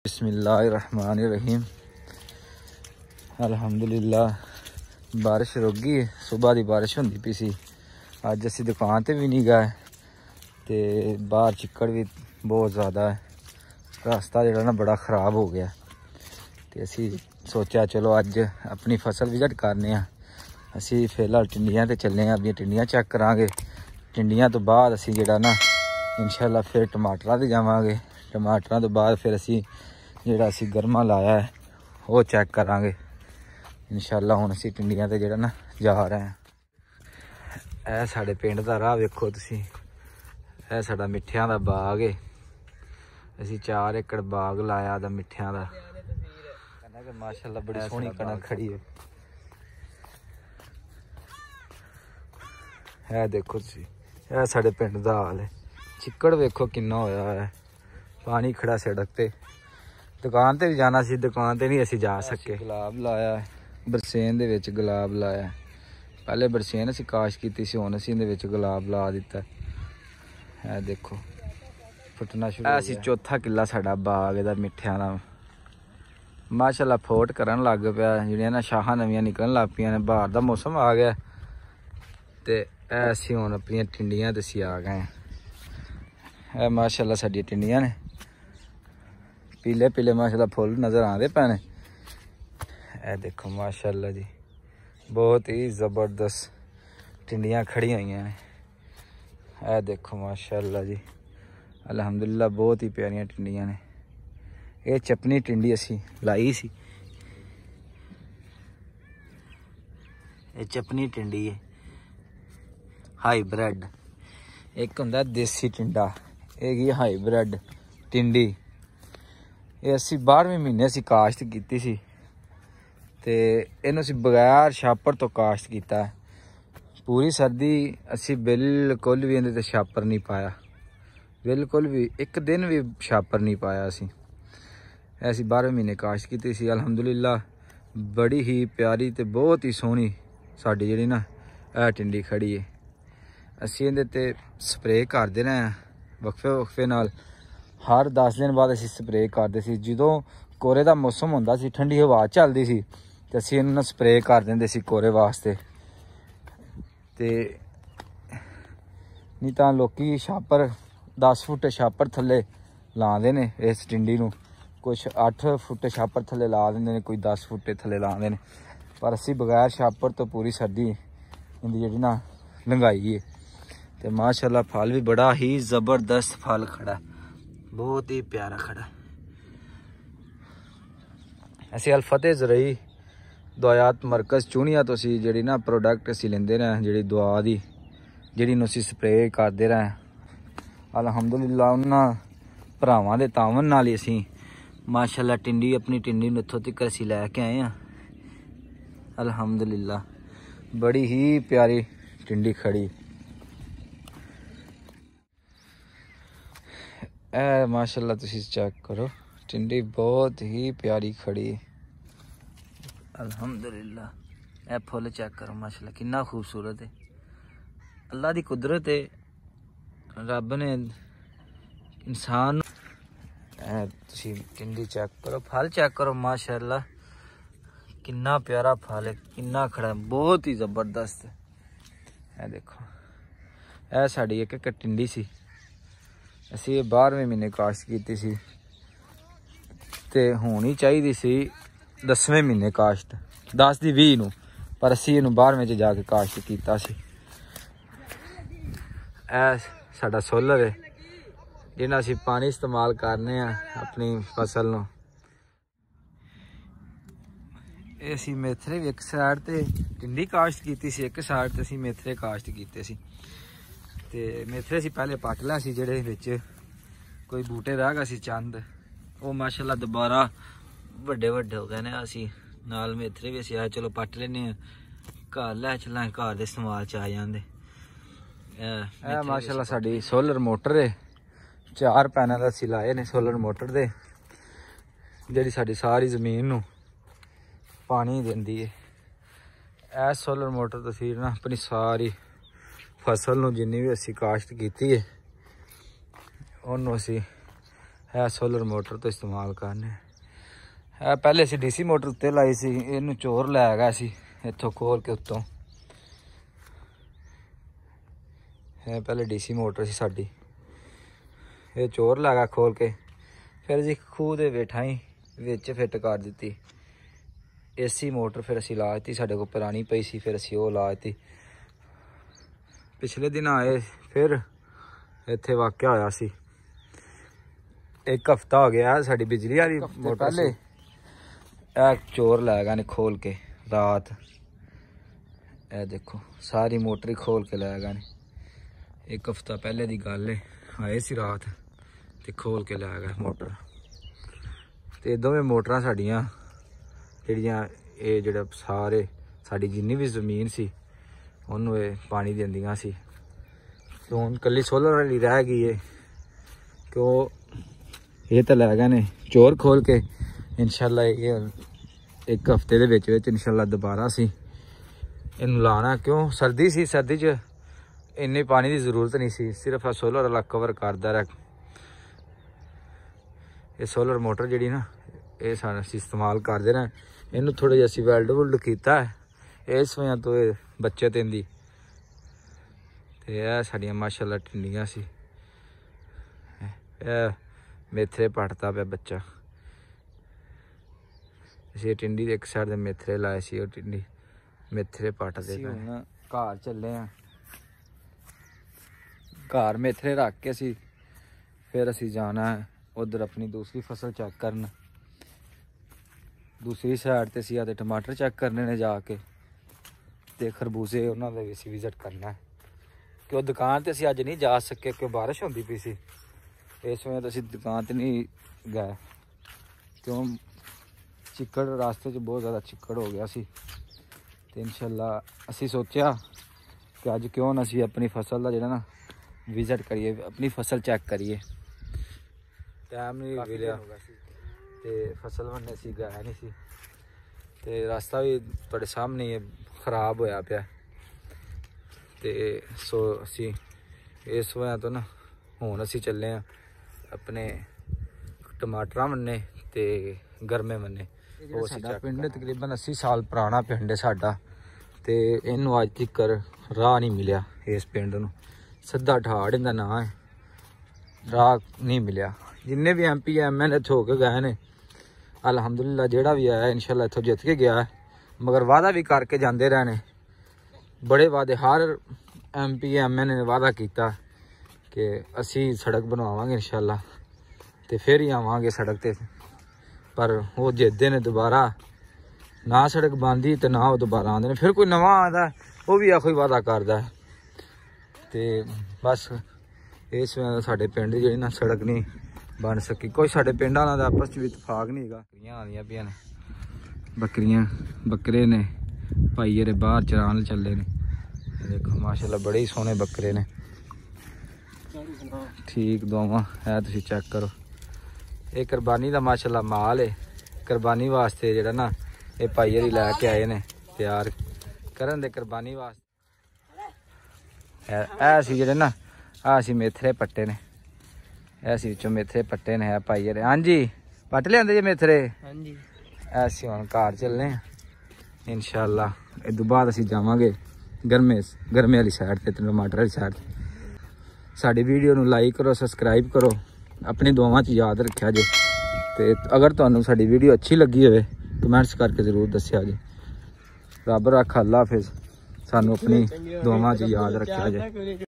बिस्मिल्लाहिर्रहमानिर्रहीम। अल्हम्दुलिल्लाह बारिश रुक गई। सुबह की बारिश होंदी पई सी। अज असी दुकान ते भी नहीं गए ते बाहर चिक्कड़ भी बहुत ज़्यादा है। रास्ता जो ना बड़ा ख़राब हो गया ते असी सोचा चलो अज अपनी फसल विजिट करने। असी फिलहाल टिंडियां ते चले हैं, अपनी टिंडियां चेक करांगे। टिंडियां तो बाद असी जेड़ा ना इंशाअल्लाह फिर टमाटरां ते जावांगे। टमाटरां तो बाद फिर असी जेड़ा असी गरमा लाया है वो चेक करांगे इंशाअल्लाह। हुण असी टिंडियां ते जेड़ा ना जा रहे हैं। यह साडे पिंड दा राह वेखो तुसी। यह साडा मिठियां दा बाग है। असी 4 एकड़ बाग लाया दा मिठियां दा। माशाअल्लाह बड़ी सोहनी कणक खड़ी है। है देखो तुसी, यह साडे पिंड दा हाल है। चिक्कड़ वेखो किन्ना होया है, पानी खड़ा सड़क ते। दुकान ते भी जाना सी, दुकान ते नहीं असी जा सके। गुलाब लाया है, बरसेन दे विच गुलाब लाया है। पहले बरसेन असी काश कीती सी, हुण असी इहदे विच गुलाब ला दिता है। देखो फुटना शुरू हो गया। असी चौथा किला साडा बाग दा मिठियां दा। माशाअल्लाह फोट करन लग पिया। जिहड़ियां ना शाखां नवियां निकलन लग पियां ने। बहार दा मौसम आ गया ते असी हुण अपनी टिंडियां ते असी आ गए। है माशाअल्लाह साडी टिंडियां ने पीले पीले माशाअल्लाह फुल नज़र आते पे ने। ए देखो माशाअल्लाह जी, बहुत ही ज़बरदस्त टिंडियां खड़ी हुई हैं। ए देखो माशाअल्लाह जी, अल्हम्दुलिल्लाह बहुत ही प्यारियां टिंडियां ने। ये चपनी टिंडी असी लाई सी। ये चपनी टिंडी है हाईब्रिड। एक हुंदा देसी टिंडा, एक हाईब्रिड टिंडी। ये असी 12वें महीने असी काश्त की सी ते इहनूं असी बगैर छापर तो काश्त किया। पूरी सर्दी असी बिल्कुल भी इहदे ते छापर नहीं पाया, बिल्कुल भी एक दिन भी छापर नहीं पाया। असी 12वें महीने काश्त की सी। अल्हम्दुलिल्लाह बड़ी ही प्यारी ते बहुत ही सोहनी साडी जिहड़ी ना टिंडी खड़ी है। असी इहदे ते स्प्रे करदे रहे वक्फे वक्फे नाल। हर 10 दिन बाद असी स्प्रे करते सी। जदों कोरे का मौसम होंदा सी, ठंडी हवा चलती सी ते असी इन्हूं स्प्रे कर देंदे सी कोरे वास्ते। ते नहीं तां लोकी छापर 10 फुट छापर थल्ले लांदे ने इस टिंडी नूं। कुछ 8 फुट छापर थल्ले ला देंदे ने, कोई 10 फुट थल्ले लांदे ने। पर असी बगैर छापर तो पूरी सर्दी इंदी जेहड़ी ना लंघाई है। ते माशाअल्लाह फल भी बड़ा ही ज़बरदस्त फल खड़ा है, बहुत ही प्यारा खड़ा है। असी अल फतेह ज़रई दवायात मरकज़ चूनिया तो असी जिहड़ी ना प्रोडक्ट असी लेंदे रहे, जिहड़ी दवा दी जिहड़ी नूं असी स्प्रे करदे रहे। अल्हम्दुलिल्लाह उन्हां भरावां दे तावन नाल ही असी माशाअल्लाह टिंडी अपनी टिंडी नूं इत्थों तक असी लैके आए हैं। अल्हम्दुलिल्लाह बड़ी ही प्यारी टिंडी खड़ी। ए माशाअल्लाह तुसी चेक करो, टिंडी बहुत ही प्यारी खड़ी है। अल्हम्दुलिल्लाह ए फुल चेक करो माशाअल्लाह कितना खूबसूरत है। अल्लाह दी कुदरत है, रब ने इंसान तुसी टिंडी चेक करो, फल चेक करो माशाअल्लाह कितना प्यारा फल है, कितना खड़ा है, बहुत ही ज़बरदस्त है। देखो ए साड़ी एक टिंडी सी। असी 12वें महीने काश्त की सी ते होनी चाहिए सी 10वें महीने काश्त, 10 दी 20 नूं, पर असी इहनूं 12वें च जाके काश्त कीता सी। ए साडा सोलर है जिन्ना असी पानी इस्तेमाल करने अपनी फसल नूं। ਇਹ ਅਸੀਂ ਮੇਥਰੇ ਵੀ ਇੱਕ ਸਾਈਡ ਤੇ ਟਿੰਡੀ ਕਾਸ਼ਤ ਕੀਤੀ ਸੀ, ਇੱਕ ਸਾਈਡ ਤੇ ਅਸੀਂ ਮੇਥਰੇ ਕਾਸ਼ਤ ਕੀਤੇ ਸੀ। ਤੇ ਮੇਥਰੇ ਅਸੀਂ ਪਹਿਲੇ ਪੱਟ ਲਿਆ ਸੀ, ਜਿਹੜੇ ਵਿੱਚ ਕੋਈ ਬੂਟੇ ਰਹਿ ਗਏ ਸੀ ਚੰਦ, ਉਹ ਮਾਸ਼ਾਅੱਲਾ ਦੁਬਾਰਾ ਵੱਡੇ ਵੱਡੇ ਹੋ ਗਏ ਨੇ। ਅਸੀਂ ਨਾਲ ਮੇਥਰੇ ਵੀ ਅਸੀਂ ਆਏ ਚਲੋ ਪੱਟ ਲੈਨੇ ਆ, ਘਰ ਲੈ ਚਲਾਂਗੇ, ਘਰ ਦੇ ਇਸਤੇਮਾਲ ਚ ਆ ਜਾਂਦੇ। ਇਹ ਮਾਸ਼ਾਅੱਲਾ ਸਾਡੀ ਸੋਲਰ ਮੋਟਰ ਹੈ, 4 ਪੈਨਲ ਅਸੀਂ ਲਾਏ ਨੇ ਸੋਲਰ ਮੋਟਰ ਦੇ, ਜਿਹੜੀ ਸਾਡੀ ਸਾਰੀ ਜ਼ਮੀਨ ਨੂੰ पानी देंदी है। ए सोलर मोटर तो फिर ना अपनी सारी फसल नूं जिन्नी भी असी काश्त की है उन्होंने असी है सोलर मोटर तो इस्तेमाल करने है। पहले असी डीसी मोटर उत्ते लाई सी, इनू चोर लै गया सी इत्थों खोल के उत्तों। है पहले डीसी मोटर सी साडी, ये चोर लै गया खोल के। फिर जी खूह दे वेठा ही विच फिट कर दी एसी मोटर। फिर असी ला दी, साडे कोल पुरानी पई सी, फिर असी वो ला दी। पिछले दिन आए फिर इत्थे वाकया होया सी, एक हफ्ता हो गया साडी बिजली वाली मोटर। पहले चोर लै गए ने खोल के रात, ए देखो सारी मोटर ही खोल के लै गए ने। एक हफ्ता पहले दी गल है, आए सी रात ते खोल के लै गए मोटर। ते दोवें मोटरां साडियां जिहड़ियां ये जेह्ड़ा सारे साडी जिन्नी भी जमीन सी उन्नू ये पानी दिंदियां सी। तो हुण कल्ली सोलर वाली रह गई है, क्यों ये तो लै गए ने चोर खोल के। इंशाल्लाह ये एक हफ्ते दे विच इंशाल्लाह दोबारा सी इनू लाना। क्यों सर्दी सी, सर्दी च इन्नी पानी की जरूरत नहीं सी, सिर्फ सोलर वाला कवर करदा रह। ये सोलर मोटर जिहड़ी ना ये असीं इस्तेमाल करदे रह। इनू थोड़ा जिहा असीं वैल्ड वुल्ड कीता है इस वजह तो ये बच्चे तेंदी। ते यह साडियां माशाअल्लाह टिंडियां सी, मेथरे पटता पे बच्चा। असीं टिंडी दे एक साइड दे मेथरे लाए सी, और टिंडी मेथरे पटदे पे। हुण घर चले हैं, घर मेथरे रख के असीं फिर असीं जाना है उधर अपनी दूसरी फसल चेक करन। दूसरी साइड ते असीं आदे टमाटर चेक करने ने जाके, ते खरबूजे उन्हां दे असीं विजिट करना है। क्यों दुकान ते असीं अज नहीं जा सके, क्यों बारिश होंदी पई सी, इस वजह तो असीं दुकान ते नहीं गए। क्यों चिक्कड़ रास्ते च बहुत ज़्यादा चिक्कड़ हो गया सी। ते इंशाल्लाह असीं सोचा कि अज क्यों ना असीं अपनी फसल का जिहड़ा ना विजिट करिए, अपनी फसल चेक करिए। टाइम नहीं मिलिया ते फसल बनने असीं गए नहीं सी, ते रास्ता भी तुहाडे सामने ही खराब होया पिया। ते सो असीं इस वजह तो ना हुण असीं चले हैं अपने टमाटरां मन्ने ते गरमे मन्ने। साडा पिंड तकरीबन 80 साल पुराना पिंड है साडा, ते इनू अज तकर राह नहीं मिलिया। इस पिंड नूं सिद्धा ठाड़ इंदा नां है, राह नहीं मिलिया। जिन्ने भी MP ML इत्थों हो के गए ने अलहमदुलिल्लाह, जेड़ा भी आया इंशाल्लाह इत्थों जित के गया है। मगर वादा भी करके जाते रहने, बड़े वादे हर MP ML ने वादा किया कि असी सड़क बनवावांगे इंशाल्लाह, ते फिर ही आवांगे सड़क ते। पर वो जितते ने दोबारा ना सड़क बनती तो ना वो दोबारा आते हैं। फिर कोई नवा आता है वो भी कोई वादा करता है। तो बस इस साढ़े पिंड जी ना सड़क नहीं बन सकी। कोई साढ़े पिंड वालों का आपस में इतफाक नहीं है। बकरियां आदियां पियां ने, बकरियां बकरे ने भाई ये बाहर चरान चले ने। देखो माशाल्लाह बड़े ही सोहने बकरे ने, ठीक दुआवां है। तुसीं चेक करो, ये कुरबानी का माशाल्लाह माल है। कुरबानी वास्ते जेड़ा ना ये भाई हरी लैके आए ने तैयार करन दे कुरबानी वास्ते। ऐसी जेड़े ना असी मेथरे पट्टे ने, ऐसी विचों मेथरे पट्टे ने है भाई हरे। हाँ जी पट लिया जे मेथरे। हाँ जी ऐसी हुण घर चलने इंशाल्लाह। इस बाद असीं जावांगे गर्मे वाली साइड ते टमाटर वाली साइड। साडी वीडियो नूं लाइक करो, सबसक्राइब करो, अपनी दुआवां च याद रखिया जे। ते अगर तुहानूं साडी वीडियो अच्छी लगी होवे कमेंट्स करके जरूर दस्सिया जे। रब रख, अल्लाह हाफिज़। सानूं अपनी दुआवां च याद रखिया जे।